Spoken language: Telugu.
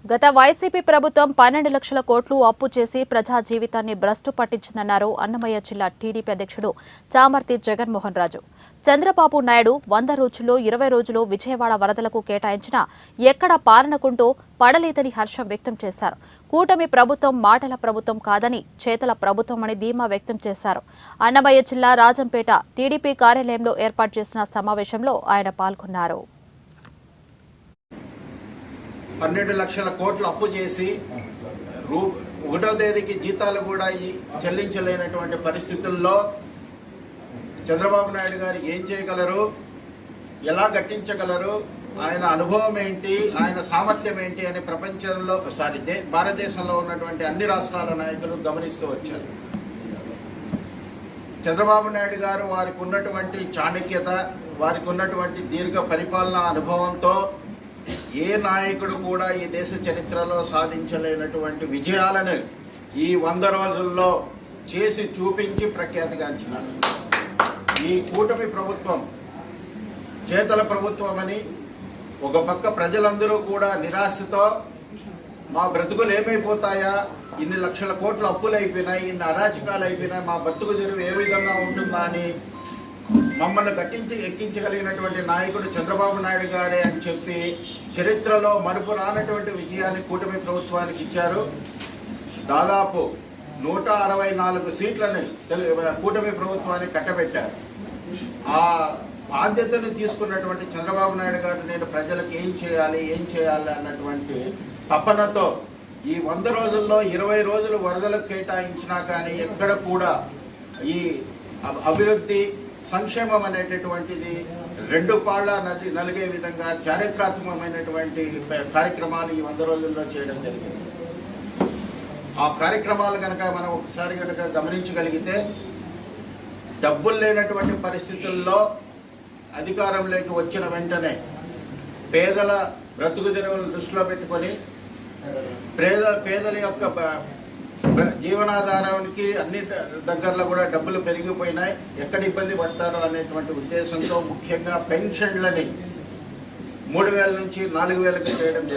గత వైసీపీ ప్రభుత్వం 12 లక్షల కోట్లు అప్పు చేసి ప్రజా జీవితాన్ని భ్రష్టు పట్టించిందన్నారు అన్నమయ్య జిల్లా టీడీపీ అధ్యక్షుడు చామర్తి జగన్మోహన్ రాజు. చంద్రబాబు నాయుడు 100 రోజుల్లో 20 రోజులు విజయవాడ వరదలకు కేటాయించినా ఎక్కడ పాలనకుంటూ పడలేదని హర్షం వ్యక్తం చేశారు. కూటమి ప్రభుత్వం మాటల ప్రభుత్వం కాదని చేతల ప్రభుత్వం అని ధీమా వ్యక్తం చేశారు. అన్నమయ్య జిల్లా రాజంపేట టీడీపీ కార్యాలయంలో ఏర్పాటు చేసిన సమావేశంలో ఆయన పాల్గొన్నారు. 12 లక్షల కోట్లు అప్పు చేసి 1వ తేదీకి జీతాలు కూడా చెల్లించలేనటువంటి పరిస్థితుల్లో చంద్రబాబు నాయుడు గారు ఏం చేయగలరు, ఎలా గట్టించగలరు, ఆయన అనుభవం ఏంటి, ఆయన సామర్థ్యం ఏంటి అని ప్రపంచంలో భారతదేశంలో ఉన్నటువంటి అన్ని రాష్ట్రాల నాయకులు గమనిస్తూ వచ్చారు. చంద్రబాబు నాయుడు గారు వారికి ఉన్నటువంటి చాణక్యత, వారికి ఉన్నటువంటి దీర్ఘ పరిపాలనా అనుభవంతో ఏ నాయకుడు కూడా ఈ దేశ చరిత్రలో సాధించలేనటువంటి విజయాలను ఈ 100 రోజుల్లో చేసి చూపించి ప్రఖ్యాతిగాంచినారు. ఈ కూటమి ప్రభుత్వం చేతల ప్రభుత్వం అని ఒక పక్క ప్రజలందరూ కూడా నిరాశతో మా బ్రతుకులు ఏమైపోతాయా, ఇన్ని లక్షల కోట్ల అప్పులు అయిపోయినాయి, ఇన్ని అరాచకాలు అయిపోయినాయి, మా బ్రతుకు తెరువు ఏ విధంగా ఉంటుందా అని మమ్మల్ని ఎక్కించగలిగినటువంటి నాయకుడు చంద్రబాబు నాయుడు గారే అని చెప్పి చరిత్రలో మరుపు రానటువంటి విజయాన్ని కూటమి ప్రభుత్వానికి ఇచ్చారు. దాదాపు 164 సీట్లని కూటమి ప్రభుత్వాన్ని కట్టబెట్టారు. ఆ బాధ్యతను తీసుకున్నటువంటి చంద్రబాబు నాయుడు గారు నేను ప్రజలకు ఏం చేయాలి అన్నటువంటి తపనతో ఈ 100 రోజుల్లో 20 రోజులు వరదలకు కేటాయించినా కానీ ఎక్కడ కూడా ఈ అభివృద్ధి సంక్షేమం అనేటటువంటిది 2 పాళ్ళ నలిగే విధంగా చారిత్రాత్మకమైనటువంటి కార్యక్రమాలు ఈ 100 రోజుల్లో చేయడం జరిగింది. ఆ కార్యక్రమాలు కనుక మనం ఒకసారి కనుక గమనించగలిగితే డబ్బులు లేనటువంటి పరిస్థితుల్లో అధికారంలోకి వచ్చిన వెంటనే పేదల బ్రతుకు తెరువులను దృష్టిలో పెట్టుకొని పేదల యొక్క జీవనాధారానికి అన్ని దగ్గరలో కూడా డబ్బులు పెరిగిపోయినాయి, ఎక్కడ ఇబ్బంది పడతారో అనేటువంటి ఉద్దేశంతో ముఖ్యంగా పెన్షన్లని 3000 నుంచి 4000కి చేయడం జరిగింది.